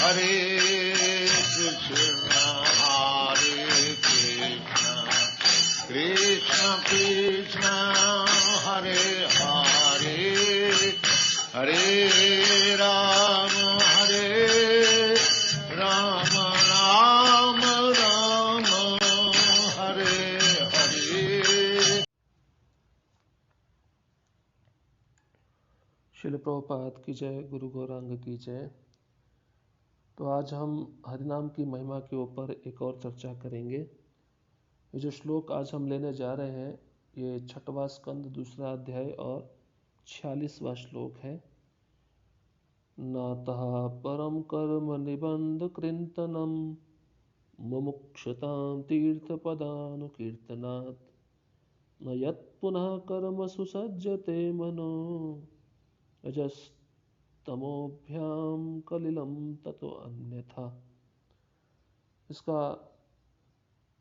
हरे कृष्ण कृष्ण कृष्ण हरे हरे हरे राम राम राम हरे हरे। श्रील प्रभुपाद की जय, गुरु गौरांग की जय। तो आज हम हरिनाम की महिमा के ऊपर एक और चर्चा करेंगे। ये जो श्लोक आज हम लेने जा रहे हैं ये 6वां स्कंद 2रा अध्याय और 46वां श्लोक है। नातः परम कर्म निबंध कृंतनम मुमुक्षतां तीर्थपदानुकीर्तनात् न यत् पुनः कर्म सुसज्जते मनो रजस्तमोभ्याम कलिलम ततो अन्यथा। इसका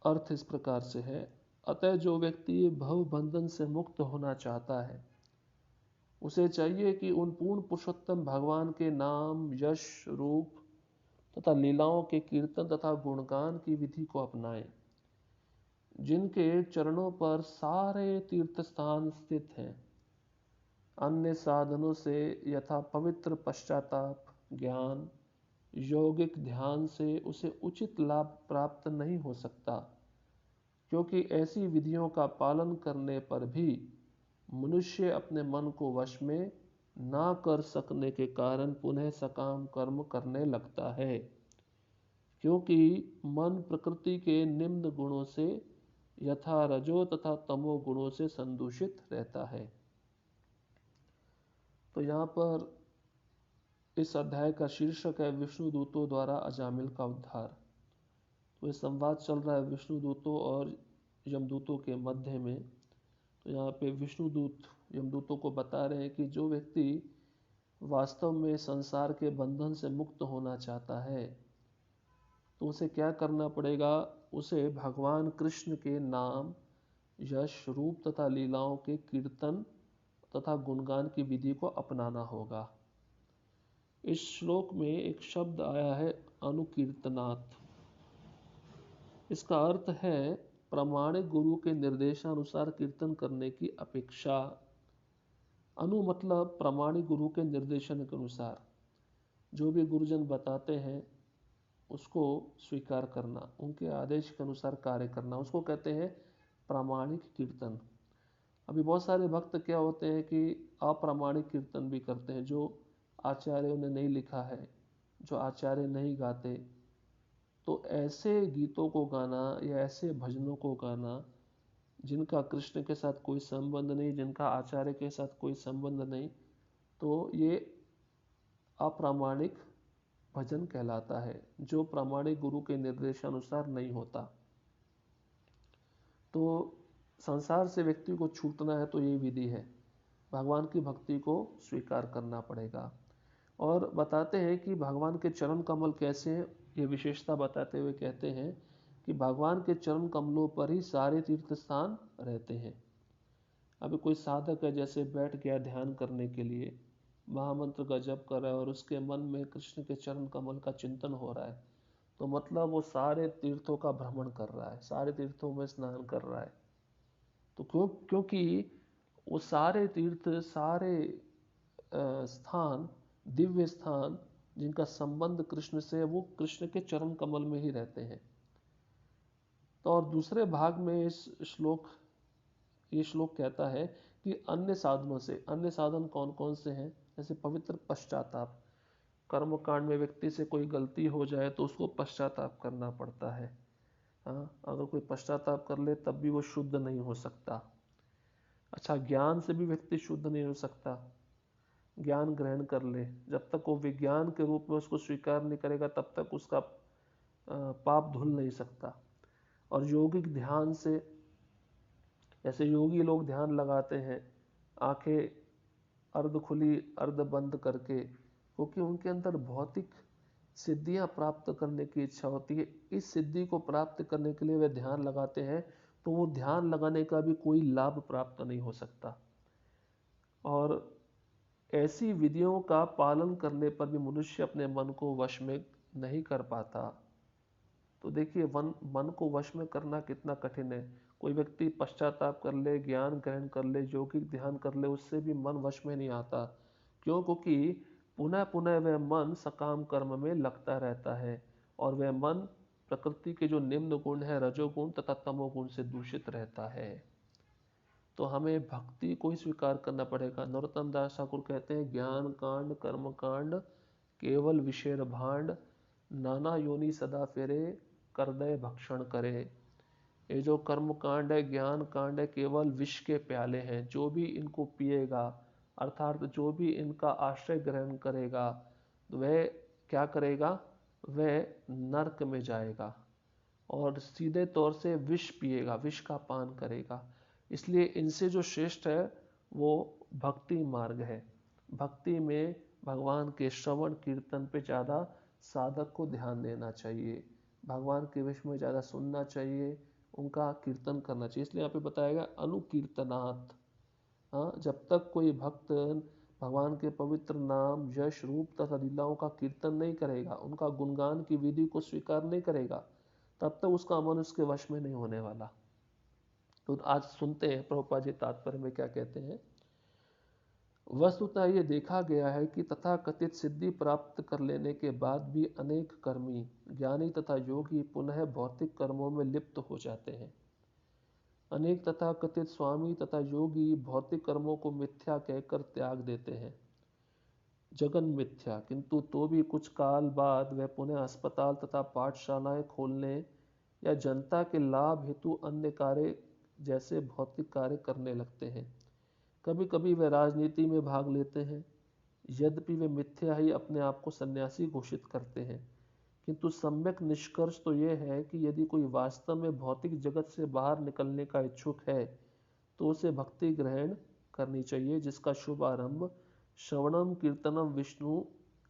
अर्थ इस प्रकार से है, अतः जो व्यक्ति भव बंधन से मुक्त होना चाहता है उसे चाहिए कि उन पूर्ण पुरुषोत्तम भगवान के नाम, यश, रूप तथा लीलाओं के कीर्तन तथा गुणगान की विधि को अपनाए, जिनके चरणों पर सारे तीर्थ स्थान स्थित हैं। अन्य साधनों से यथा पवित्र पश्चाताप, ज्ञान, यौगिक ध्यान से उसे उचित लाभ प्राप्त नहीं हो सकता, क्योंकि ऐसी विधियों का पालन करने पर भी मनुष्य अपने मन को वश में ना कर सकने के कारण पुनः सकाम कर्म करने लगता है, क्योंकि मन प्रकृति के निम्न गुणों से यथा रजो तथा तमो गुणों से संदूषित रहता है। तो यहाँ पर इस अध्याय का शीर्षक है विष्णु दूतों द्वारा अजामिल का उद्धार। तो ये संवाद चल रहा है विष्णु दूतों और यमदूतों के मध्य में। तो यहाँ पे विष्णु दूत यमदूतों को बता रहे हैं कि जो व्यक्ति वास्तव में संसार के बंधन से मुक्त होना चाहता है तो उसे क्या करना पड़ेगा। उसे भगवान कृष्ण के नाम, यश, रूप तथा लीलाओं के कीर्तन तथा गुणगान की विधि को अपनाना होगा। इस श्लोक में एक शब्द आया है अनुकीर्तनात्। इसका अर्थ है प्रामाणिक गुरु के निर्देशानुसार कीर्तन करने की अपेक्षा। अनु मतलब प्रामाणिक गुरु के निर्देशन के अनुसार जो भी गुरुजन बताते हैं उसको स्वीकार करना, उनके आदेश के अनुसार कार्य करना, उसको कहते हैं प्रामाणिक कीर्तन। अभी बहुत सारे भक्त क्या होते हैं कि अप्रामाणिक कीर्तन भी करते हैं, जो आचार्यों ने नहीं लिखा है, जो आचार्य नहीं गाते। तो ऐसे गीतों को गाना या ऐसे भजनों को गाना जिनका कृष्ण के साथ कोई संबंध नहीं, जिनका आचार्य के साथ कोई संबंध नहीं, तो ये अप्रामाणिक भजन कहलाता है, जो प्रामाणिक गुरु के निर्देशानुसार नहीं होता। तो संसार से व्यक्ति को छूटना है तो ये विधि है, भगवान की भक्ति को स्वीकार करना पड़ेगा। और बताते हैं कि भगवान के चरण कमल कैसे हैं, ये विशेषता बताते हुए कहते हैं कि भगवान के चरण कमलों पर ही सारे तीर्थ स्थान रहते हैं। अभी कोई साधक है, जैसे बैठ गया ध्यान करने के लिए, महामंत्र का जप कर रहा है और उसके मन में कृष्ण के चरण कमल का चिंतन हो रहा है, तो मतलब वो सारे तीर्थों का भ्रमण कर रहा है, सारे तीर्थों में स्नान कर रहा है। तो क्योंकि वो सारे तीर्थ, सारे स्थान, दिव्य स्थान जिनका संबंध कृष्ण से है, वो कृष्ण के चरण कमल में ही रहते हैं। तो और दूसरे भाग में ये श्लोक कहता है कि अन्य साधनों से, अन्य साधन कौन कौन से हैं, जैसे पवित्र पश्चाताप। कर्म कांड में व्यक्ति से कोई गलती हो जाए तो उसको पश्चाताप करना पड़ता है। अगर कोई पश्चाताप कर ले तब भी वो शुद्ध नहीं हो सकता। अच्छा, ज्ञान से भी व्यक्ति शुद्ध नहीं हो सकता। ज्ञान ग्रहण कर ले, जब तक वो विज्ञान के रूप में उसको स्वीकार नहीं करेगा तब तक उसका पाप धुल नहीं सकता। और यौगिक ध्यान से, जैसे योगी लोग ध्यान लगाते हैं आंखें अर्ध खुली अर्ध बंद करके, क्योंकि उनके अंदर भौतिक सिद्धियां प्राप्त करने की इच्छा होती है। इस सिद्धि को प्राप्त करने के लिए वे ध्यान लगाते हैं, तो वो ध्यान लगाने का भी कोई लाभ प्राप्त नहीं हो सकता। और ऐसी विधियों का पालन करने पर भी मनुष्य अपने मन को वश में नहीं कर पाता। तो देखिए मन को वश में करना कितना कठिन है। कोई व्यक्ति पश्चाताप कर ले, ज्ञान ग्रहण कर ले, यौगिक ध्यान कर ले, उससे भी मन वश में नहीं आता। क्यों? क्योंकि पुनः पुनः वह मन सकाम कर्म में लगता रहता है और वह मन प्रकृति के जो निम्न गुण है, रजोगुण तथा तमोगुण से दूषित रहता है। तो हमें भक्ति को ही स्वीकार करना पड़ेगा। नरोत्तम दास ठाकुर कहते हैं, ज्ञान कांड कर्म कांड केवल विषेर भांड, नाना योनि सदा फेरे करदय भक्षण करे। ये जो कर्म कांड है, ज्ञान कांड है, केवल विष के प्याले हैं। जो भी इनको पिएगा, अर्थात जो भी इनका आश्रय ग्रहण करेगा, वह क्या करेगा? वह नरक में जाएगा और सीधे तौर से विष पिएगा, विष का पान करेगा। इसलिए इनसे जो श्रेष्ठ है वो भक्ति मार्ग है। भक्ति में भगवान के श्रवण कीर्तन पे ज़्यादा साधक को ध्यान देना चाहिए, भगवान के विषय में ज़्यादा सुनना चाहिए, उनका कीर्तन करना चाहिए। इसलिए यहाँ पे बताया गया अनुकीर्तनात्। हाँ, जब तक कोई भक्त भगवान के पवित्र नाम, यश, रूप तथा लीलाओं का कीर्तन नहीं करेगा, उनका गुणगान की विधि को स्वीकार नहीं करेगा, तब तक उसका मन उसके वश में नहीं होने वाला। तो आज सुनते हैं प्रभुपाद जी तात्पर्य में क्या कहते हैं। वस्तुतः ये देखा गया है कि तथाकथित सिद्धि प्राप्त कर लेने के बाद भी अनेक कर्मी, ज्ञानी तथा योगी पुनः भौतिक कर्मों में लिप्त हो जाते हैं। अनेक तथाकथित स्वामी तथा योगी भौतिक कर्मों को मिथ्या कहकर त्याग देते हैं, जगन मिथ्या, किंतु तो भी कुछ काल बाद वह पुनः अस्पताल तथा पाठशालाएं खोलने या जनता के लाभ हेतु अन्य कार्य जैसे भौतिक कार्य करने लगते हैं। कभी कभी वे राजनीति में भाग लेते हैं। यद्यपि वे मिथ्या ही अपने आप को सन्यासी घोषित करते हैं, किंतु सम्यक निष्कर्ष तो यह है कि यदि कोई वास्तव में भौतिक जगत से बाहर निकलने का इच्छुक है तो उसे भक्ति ग्रहण करनी चाहिए, जिसका शुभ आरंभ श्रवणम कीर्तनम विष्णु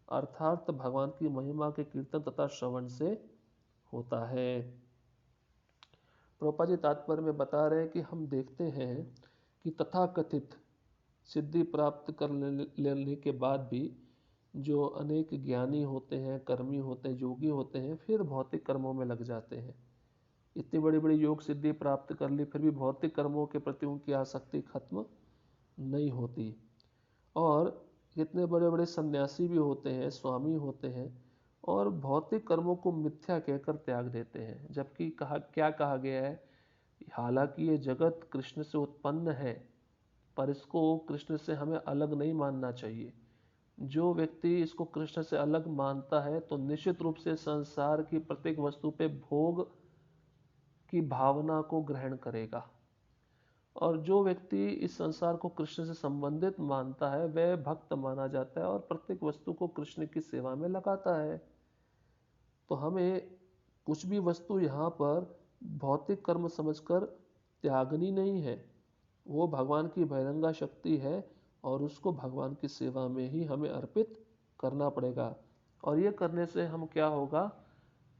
अर्थात भगवान की महिमा के कीर्तन तथा श्रवण से होता है। प्रभुपाद जी तात्पर्य में बता रहे हैं कि हम देखते हैं कि तथाकथित सिद्धि प्राप्त कर लेने के बाद भी जो अनेक ज्ञानी होते हैं, कर्मी होते हैं, योगी होते हैं, फिर भौतिक कर्मों में लग जाते हैं। इतनी बड़ी बड़ी योग सिद्धि प्राप्त कर ली, फिर भी भौतिक कर्मों के प्रति उनकी आसक्ति खत्म नहीं होती। और कितने बड़े बड़े सन्यासी भी होते हैं, स्वामी होते हैं, और भौतिक कर्मों को मिथ्या कहकर त्याग देते हैं। जबकि क्या कहा गया है, हालांकि ये जगत कृष्ण से उत्पन्न है, पर इसको कृष्ण से हमें अलग नहीं मानना चाहिए। जो व्यक्ति इसको कृष्ण से अलग मानता है तो निश्चित रूप से संसार की प्रत्येक वस्तु पे भोग की भावना को ग्रहण करेगा, और जो व्यक्ति इस संसार को कृष्ण से संबंधित मानता है वह भक्त माना जाता है और प्रत्येक वस्तु को कृष्ण की सेवा में लगाता है। तो हमें कुछ भी वस्तु यहाँ पर भौतिक कर्म समझकर त्यागनी नहीं है, वो भगवान की बहिरंगा शक्ति है और उसको भगवान की सेवा में ही हमें अर्पित करना पड़ेगा। और ये करने से हम क्या होगा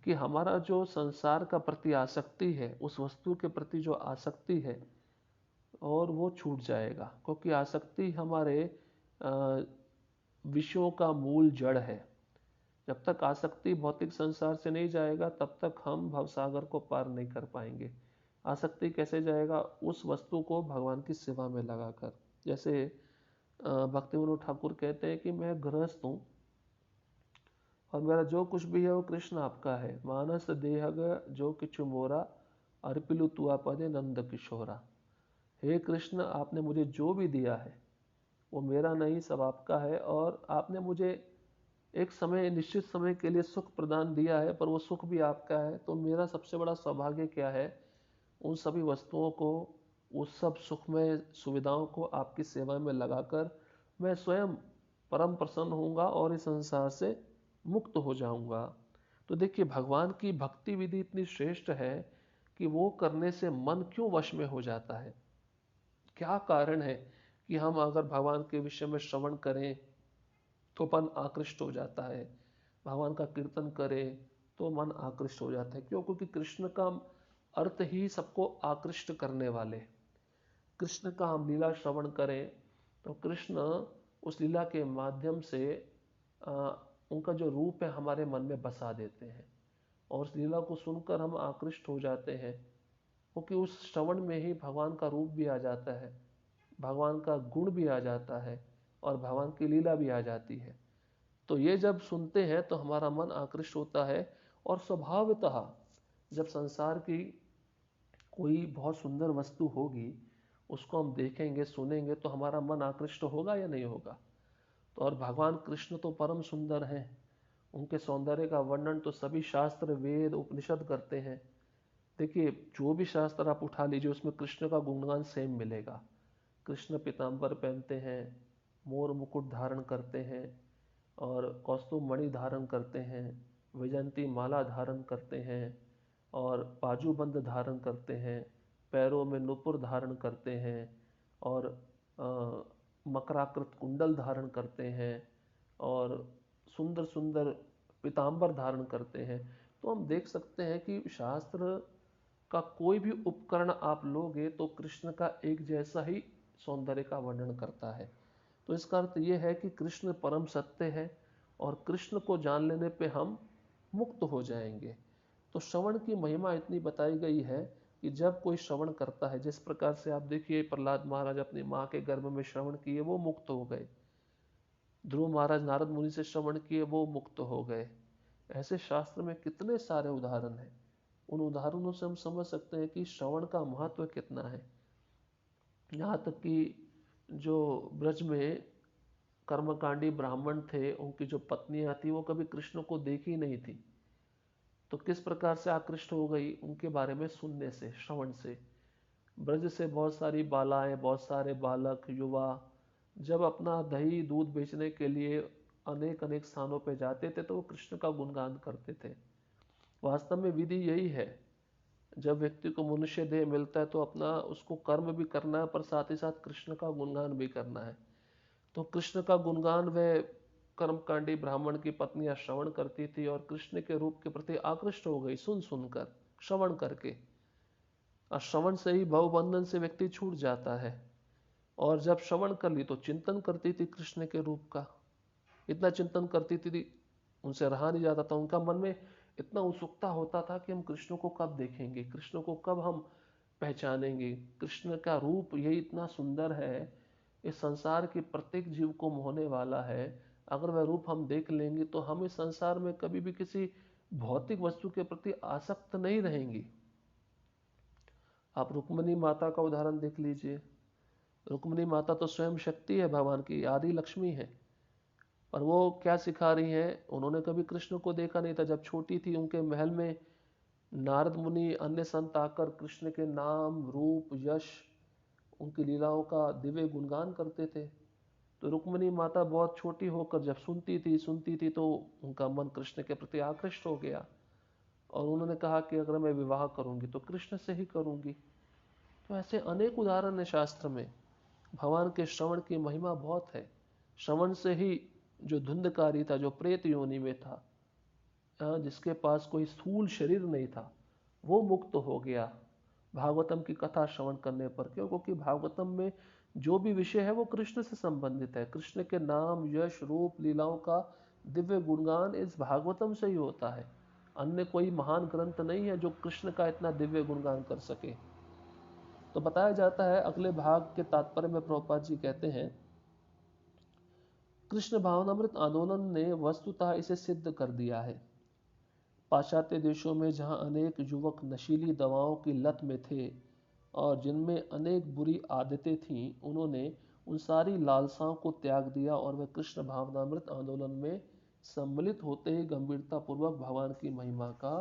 कि हमारा जो संसार का प्रति आसक्ति है, उस वस्तु के प्रति जो आसक्ति है, और वो छूट जाएगा, क्योंकि आसक्ति हमारे विषयों का मूल जड़ है। जब तक आसक्ति भौतिक संसार से नहीं जाएगा तब तक हम भवसागर को पार नहीं कर पाएंगे। आसक्ति कैसे जाएगा? उस वस्तु को भगवान की सेवा में लगाकर। जैसे भक्तिविनोद ठाकुर कहते हैं कि मैं गृहस्थ हूँ और मेरा जो कुछ भी है वो कृष्ण आपका है। मानस देहग जो किछु मोरा अर्पिलु तुआ पदे नंद किशोरा। हे कृष्ण, आपने मुझे जो भी दिया है वो मेरा नहीं, सब आपका है। और आपने मुझे एक समय, निश्चित समय के लिए सुख प्रदान दिया है, पर वो सुख भी आपका है। तो मेरा सबसे बड़ा सौभाग्य क्या है? उन सभी वस्तुओं को, उस सब सुखमय सुविधाओं को आपकी सेवा में लगाकर मैं स्वयं परम प्रसन्न होऊंगा और इस संसार से मुक्त हो जाऊंगा। तो देखिए, भगवान की भक्ति विधि इतनी श्रेष्ठ है कि वो करने से मन क्यों वश में हो जाता है। क्या कारण है कि हम अगर भगवान के विषय में श्रवण करें तो मन आकृष्ट हो जाता है, भगवान का कीर्तन करें तो मन आकृष्ट हो जाता है। क्यों? क्योंकि कृष्ण का अर्थ ही सबको आकृष्ट करने वाले। कृष्ण का हम लीला श्रवण करें तो कृष्ण उस लीला के माध्यम से उनका जो रूप है हमारे मन में बसा देते हैं, और उस लीला को सुनकर हम आकृष्ट हो जाते हैं, क्योंकि उस श्रवण में ही भगवान का रूप भी आ जाता है, भगवान का गुण भी आ जाता है, और भगवान की लीला भी आ जाती है। तो ये जब सुनते हैं तो हमारा मन आकृष्ट होता है, और स्वभावतः जब संसार की कोई बहुत सुंदर वस्तु होगी, उसको हम देखेंगे सुनेंगे तो हमारा मन आकृष्ट होगा या नहीं होगा। तो और भगवान कृष्ण तो परम सुंदर हैं, उनके सौंदर्य का वर्णन तो सभी शास्त्र वेद उपनिषद करते हैं। देखिए, जो भी शास्त्र आप उठा लीजिए उसमें कृष्ण का गुणगान सेम मिलेगा। कृष्ण पीताम्बर पहनते हैं, मोर मुकुट धारण करते हैं, और कौस्तुभ मणि धारण करते हैं, वैजयंती माला धारण करते हैं, और बाजूबंद धारण करते हैं, पैरों में नुपुर धारण करते हैं, और मकराकृत कुंडल धारण करते हैं, और सुंदर सुंदर पीताम्बर धारण करते हैं। तो हम देख सकते हैं कि शास्त्र का कोई भी उपकरण आप लोगे तो कृष्ण का एक जैसा ही सौंदर्य का वर्णन करता है। तो इसका अर्थ ये है कि कृष्ण परम सत्य है, और कृष्ण को जान लेने पे हम मुक्त हो जाएंगे। तो श्रवण की महिमा इतनी बताई गई है कि जब कोई श्रवण करता है, जिस प्रकार से आप देखिए प्रहलाद महाराज अपनी माँ के गर्भ में श्रवण किए, वो मुक्त हो गए। ध्रुव महाराज नारद मुनि से श्रवण किए, वो मुक्त हो गए। ऐसे शास्त्र में कितने सारे उदाहरण हैं। उन उदाहरणों से हम समझ सकते हैं कि श्रवण का महत्व कितना है। यहाँ तक कि जो ब्रज में कर्मकांडी ब्राह्मण थे, उनकी जो पत्नियां थी वो कभी कृष्ण को देखी नहीं थी, तो किस प्रकार से आकृष्ट हो गई उनके बारे में सुनने से, श्रवण से। ब्रज से बहुत सारी बालाएं, बहुत सारे बालक युवा जब अपना दही दूध बेचने के लिए अनेक अनेक स्थानों पर जाते थे तो वो कृष्ण का गुणगान करते थे। वास्तव में विधि यही है, जब व्यक्ति को मनुष्य देह मिलता है तो अपना उसको कर्म भी करना है, पर साथ ही साथ कृष्ण का गुणगान भी करना है। तो कृष्ण का गुणगान वह कर्मकांडी ब्राह्मण की पत्नियां श्रवण करती थी, और कृष्ण के रूप के प्रति आकृष्ट हो गई सुन सुनकर, श्रवण करके। और श्रवण से ही भवबंधन से व्यक्ति छूट जाता है। और जब श्रवण कर ली तो चिंतन करती थी कृष्ण के रूप का, इतना चिंतन करती थी उनसे रहा नहीं जाता था। उनका मन में इतना उत्सुकता होता था कि हम कृष्ण को कब देखेंगे, कृष्ण को कब हम पहचानेंगे। कृष्ण का रूप यही इतना सुंदर है, इस संसार के प्रत्येक जीव को मोहने वाला है। अगर वह रूप हम देख लेंगे तो हम इस संसार में कभी भी किसी भौतिक वस्तु के प्रति आसक्त नहीं रहेंगी। आप रुक्मिणी माता का उदाहरण देख लीजिए। रुक्मिणी माता तो स्वयं शक्ति है, भगवान की आदि लक्ष्मी है, पर वो क्या सिखा रही हैं, उन्होंने कभी कृष्ण को देखा नहीं था। जब छोटी थी उनके महल में नारद मुनि अन्य संत आकर कृष्ण के नाम रूप यश उनकी लीलाओं का दिव्य गुणगान करते थे। तो रुक्मिणी माता बहुत छोटी होकर जब सुनती थी तो उनका मन कृष्ण के प्रति आकृष्ट हो गया, और उन्होंने कहा कि अगर मैं विवाह करूंगी तो कृष्ण से ही करूंगी। तो ऐसे अनेक उदाहरण है शास्त्र में। भगवान के श्रवण की महिमा बहुत है। श्रवण से ही जो धुंधकारी था, जो प्रेत योनि में था, जिसके पास कोई स्थूल शरीर नहीं था, वो मुक्त हो गया भागवतम की कथा श्रवण करने पर। क्यों? क्योंकि भागवतम में जो भी विषय है वो कृष्ण से संबंधित है। कृष्ण के नाम यश रूप लीलाओं का दिव्य गुणगान इस भागवतम से ही होता है। अन्य कोई महान ग्रंथ नहीं है जो कृष्ण का इतना दिव्य गुणगान कर सके। तो बताया जाता है अगले भाग के तात्पर्य में प्रभुपाद जी कहते हैं, कृष्ण भावनामृत आंदोलन ने वस्तुतः इसे सिद्ध कर दिया है। पाश्चात्य देशों में जहां अनेक युवक नशीली दवाओं की लत में थे और जिनमें अनेक बुरी आदतें थीं, उन्होंने उन सारी लालसाओं को त्याग दिया और वे कृष्ण भावनामृत आंदोलन में सम्मिलित होते ही गंभीरतापूर्वक भगवान की महिमा का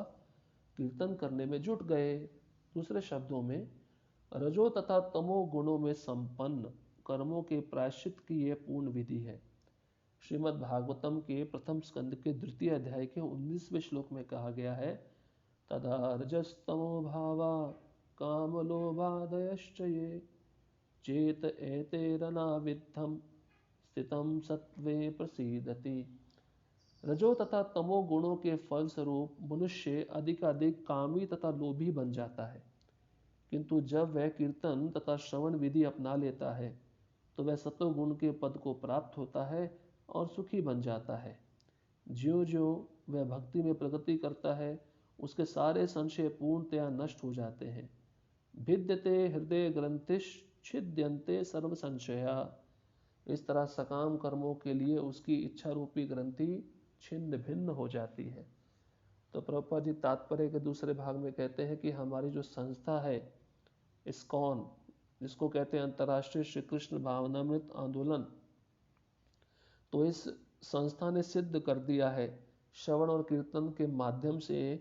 कीर्तन करने में जुट गए। दूसरे शब्दों में, रजो तथा तमो गुणों में संपन्न कर्मों के प्रायश्चित की यह पूर्ण विधि है। श्रीमद् भागवतम के प्रथम स्कंद के द्वितीय अध्याय के 19वें श्लोक में कहा गया है, तदा रजस्तमो भावा कामलोभादयश्च ये चेत एतेरनाविद्धम स्थितम सत्वे प्रसीदति। रजो तथा तमो गुणों के फल स्वरूप मनुष्य अधिकाधिक कामी तथा लोभी बन जाता है, किंतु जब वह कीर्तन तथा श्रवण विधि अपना लेता है तो वह सत्वगुण के पद को प्राप्त होता है और सुखी बन जाता है। ज्यों ज्यों वह भक्ति में प्रगति करता है, उसके सारे संशय पूर्णतया नष्ट हो जाते हैं। भिद्यते हृदय ग्रंथिश्छिद्यन्ते सर्व संशया। इस तरह सकाम कर्मों के लिए उसकी इच्छा रूपी ग्रंथि छिन्न भिन्न हो जाती है। तो प्रभुपाद जी तात्पर्य के दूसरे भाग में कहते हैं कि हमारी जो संस्था है इस्कॉन, जिसको कहते हैं अंतर्राष्ट्रीय श्री कृष्ण भावनामृत आंदोलन, तो इस संस्था ने सिद्ध कर दिया है श्रवण और कीर्तन के माध्यम से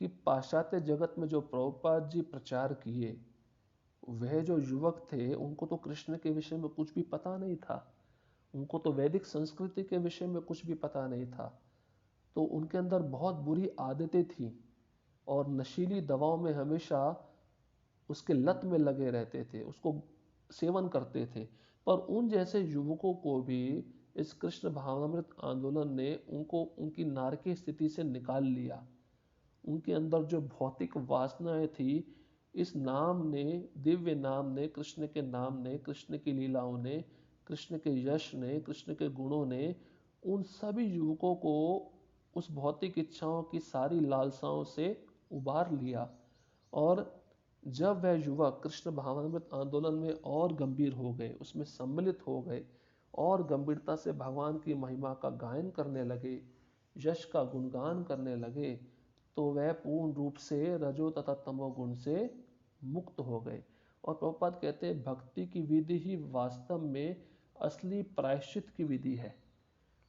कि पाश्चात्य जगत में जो प्रभुपाद जी प्रचार किए, वह जो युवक थे उनको तो कृष्ण के विषय में कुछ भी पता नहीं था, उनको तो वैदिक संस्कृति के विषय में कुछ भी पता नहीं था। तो उनके अंदर बहुत बुरी आदतें थी और नशीली दवाओं में हमेशा उसके लत में लगे रहते थे, उसको सेवन करते थे। पर उन जैसे युवकों को भी इस कृष्ण भावनामृत आंदोलन ने उनको उनकी नारकीय स्थिति से निकाल लिया। उनके अंदर जो भौतिक वासनाएं थी, इस नाम ने, दिव्य नाम ने, कृष्ण के नाम ने, कृष्ण की लीलाओं ने, कृष्ण के यश ने, कृष्ण के गुणों ने उन सभी युवकों को उस भौतिक इच्छाओं की सारी लालसाओं से उबार लिया। और जब वह युवक कृष्ण भावनामृत आंदोलन में और गंभीर हो गए, उसमें सम्मिलित हो गए और गंभीरता से भगवान की महिमा का गायन करने लगे, यश का गुणगान करने लगे, तो वह पूर्ण रूप से रजो तथा तमो गुण से मुक्त हो गए। और प्रभुपाद कहते हैं भक्ति की विधि ही वास्तव में असली प्रायश्चित की विधि है।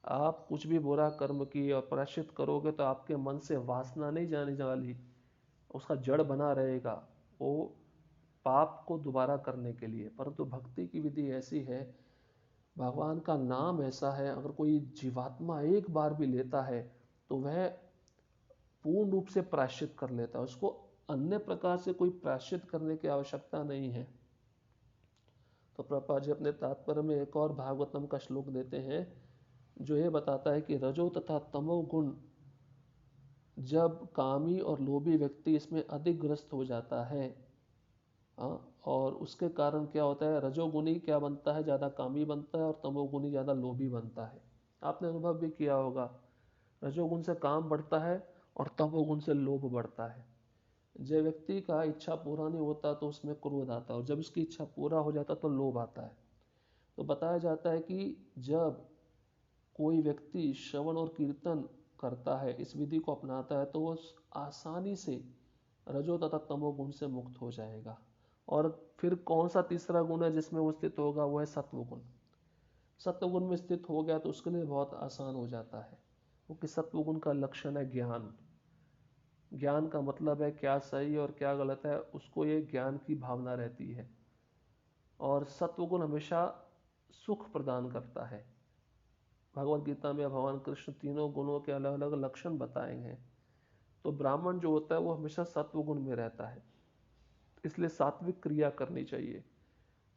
आप कुछ भी बुरा कर्म की और प्रायश्चित करोगे तो आपके मन से वासना नहीं जाने वाली, उसका जड़ बना रहेगा वो पाप को दोबारा करने के लिए। परंतु भक्ति की विधि ऐसी है, भगवान का नाम ऐसा है, अगर कोई जीवात्मा एक बार भी लेता है तो वह पूर्ण रूप से प्रायश्चित कर लेता है, उसको अन्य प्रकार से कोई प्रायश्चित करने की आवश्यकता नहीं है। तो प्रभुपाद जी अपने तात्पर्य में एक और भागवतम का श्लोक देते हैं जो ये बताता है कि रजो तथा तमो गुण, जब कामी और लोभी व्यक्ति इसमें अधिक ग्रस्त हो जाता है, और उसके कारण क्या होता है, रजोगुणी क्या बनता है, ज़्यादा कामी बनता है और तमोगुणी ज़्यादा लोभी बनता है। आपने अनुभव भी किया होगा, रजोगुण से काम बढ़ता है और तमोगुण से लोभ बढ़ता है। जब व्यक्ति का इच्छा पूरा नहीं होता तो उसमें क्रोध आता है और जब उसकी इच्छा पूरा हो जाता तो लोभ आता है। तो बताया जाता है कि जब कोई व्यक्ति श्रवण और कीर्तन करता है, इस विधि को अपनाता है, तो वो आसानी से रजो तथा तमोगुण से मुक्त हो जाएगा। और फिर कौन सा तीसरा गुण है जिसमें वो स्थित होगा, वो है सत्वगुण। सत्वगुण में स्थित हो गया तो उसके लिए बहुत आसान हो जाता है, क्योंकि सत्वगुण का लक्षण है ज्ञान। ज्ञान का मतलब है क्या सही और क्या गलत है, उसको ये ज्ञान की भावना रहती है। और सत्वगुण हमेशा सुख प्रदान करता है। भगवद गीता में भगवान कृष्ण तीनों गुणों के अलग अलग लक्षण बताए हैं। तो ब्राह्मण जो होता है वो हमेशा सत्वगुण में रहता है, इसलिए सात्विक क्रिया करनी चाहिए,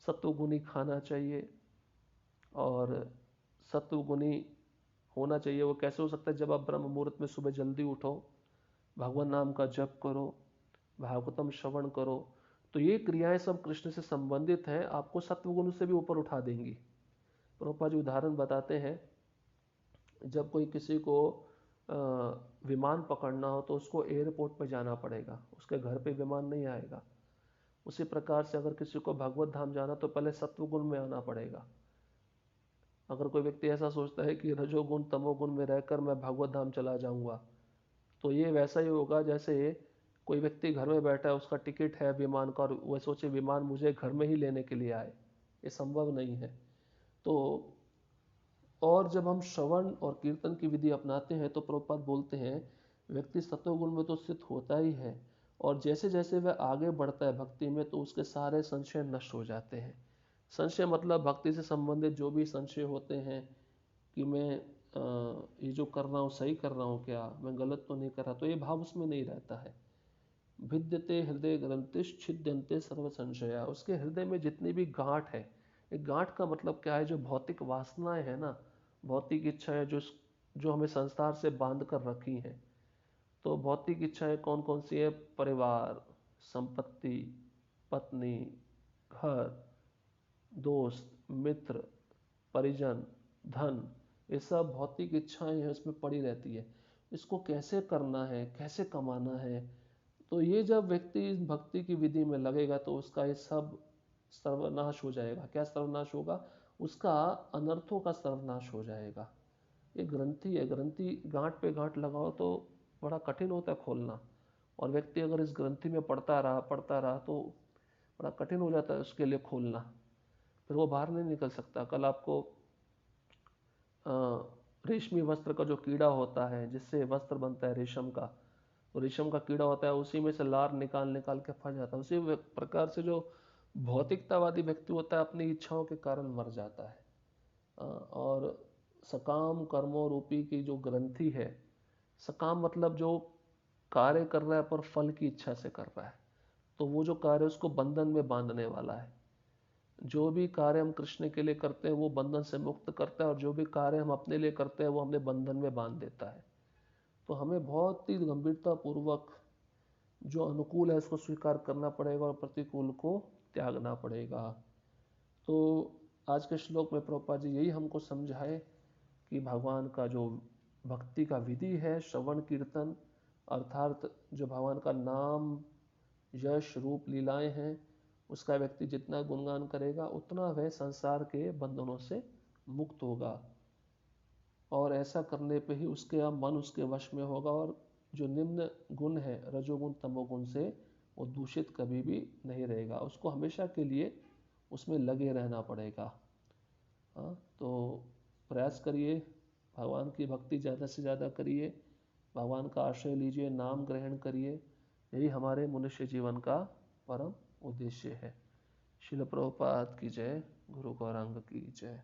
सत्वगुणी खाना चाहिए और सत्वगुणी होना चाहिए। वो कैसे हो सकता है, जब आप ब्रह्म मुहूर्त में सुबह जल्दी उठो, भगवान नाम का जप करो, भागवतम श्रवण करो, तो ये क्रियाएं सब कृष्ण से संबंधित हैं, आपको सत्वगुण से भी ऊपर उठा देंगी। प्रभुपाद जी उदाहरण बताते हैं, जब कोई किसी को विमान पकड़ना हो तो उसको एयरपोर्ट पर जाना पड़ेगा, उसके घर पे विमान नहीं आएगा। उसी प्रकार से अगर किसी को भगवत धाम जाना तो पहले सत्वगुण में आना पड़ेगा। अगर कोई व्यक्ति ऐसा सोचता है कि रजोगुण तमोगुण में रहकर मैं भगवत धाम चला जाऊंगा, तो ये वैसा ही होगा जैसे कोई व्यक्ति घर में बैठा है, उसका टिकट है विमान का और वह सोचे विमान मुझे घर में ही लेने के लिए आए, ये संभव नहीं है। तो और जब हम श्रवण और कीर्तन की विधि अपनाते हैं तो प्रभुपाद बोलते हैं व्यक्ति सत्वगुण में तो स्थित होता ही है, और जैसे जैसे वह आगे बढ़ता है भक्ति में तो उसके सारे संशय नष्ट हो जाते हैं। संशय मतलब भक्ति से संबंधित जो भी संशय होते हैं कि मैं ये जो कर रहा हूँ सही कर रहा हूँ क्या, मैं गलत तो नहीं कर रहा, तो ये भाव उसमें नहीं रहता है। भिद्यते हृदय ग्रंथिश्छिद्यन्ते सर्व संशया। उसके हृदय में जितनी भी गांठ है, एक गांठ का मतलब क्या है, जो भौतिक वासनाएं है ना, भौतिक इच्छाएं जो हमें संसार से बांध कर रखी हैं। तो भौतिक इच्छाएं कौन कौन सी है, परिवार, संपत्ति, पत्नी, घर, दोस्त, मित्र, परिजन, धन, ये सब भौतिक इच्छाएं हैं, उसमें पड़ी रहती है। इसको कैसे करना है, कैसे कमाना है, तो ये जब व्यक्ति इस भक्ति की विधि में लगेगा तो उसका ये सब सर्वनाश हो जाएगा। क्या सर्वनाश होगा? उसका अनर्थों का सर्वनाश हो जाएगा। ये ग्रंथि है, ग्रंथि गांठ पे गांठ लगाओ तो बड़ा कठिन होता है खोलना, और व्यक्ति अगर इस ग्रंथि में पढ़ता रहा तो बड़ा कठिन हो जाता है उसके लिए खोलना, फिर वो बाहर नहीं निकल सकता। कल आपको रेशमी वस्त्र का जो कीड़ा होता है जिससे वस्त्र बनता है रेशम का, तो रेशम का कीड़ा होता है, उसी में से लार निकाल निकाल के फंस जाता है। उसी प्रकार से जो भौतिकतावादी व्यक्ति होता है अपनी इच्छाओं के कारण मर जाता है। और सकाम कर्मों रूपी की जो ग्रंथि है, सकाम मतलब जो कार्य कर रहा है पर फल की इच्छा से कर रहा है, तो वो जो कार्य उसको बंधन में बांधने वाला है। जो भी कार्य हम कृष्ण के लिए करते हैं वो बंधन से मुक्त करता है, और जो भी कार्य हम अपने लिए करते हैं वो हमें बंधन में बांध देता है। तो हमें बहुत ही गंभीरता पूर्वक जो अनुकूल है उसको स्वीकार करना पड़ेगा और प्रतिकूल को त्यागना पड़ेगा। तो आज के श्लोक में प्रभुपाद जी यही हमको समझाए कि भगवान का जो भक्ति का विधि है, श्रवण कीर्तन, अर्थात जो भगवान का नाम, यश, रूप, लीलाएं हैं, उसका व्यक्ति जितना गुणगान करेगा उतना वह संसार के बंधनों से मुक्त होगा, और ऐसा करने पे ही उसके मन उसके वश में होगा, और जो निम्न गुण है रजोगुण तमोगुण से वो दूषित कभी भी नहीं रहेगा। उसको हमेशा के लिए उसमें लगे रहना पड़ेगा। हाँ, तो प्रयास करिए, भगवान की भक्ति ज़्यादा से ज़्यादा करिए, भगवान का आश्रय लीजिए, नाम ग्रहण करिए। यही हमारे मनुष्य जीवन का परम उद्देश्य है। श्रील प्रभुपाद की जय। गुरु गौरांग की जय।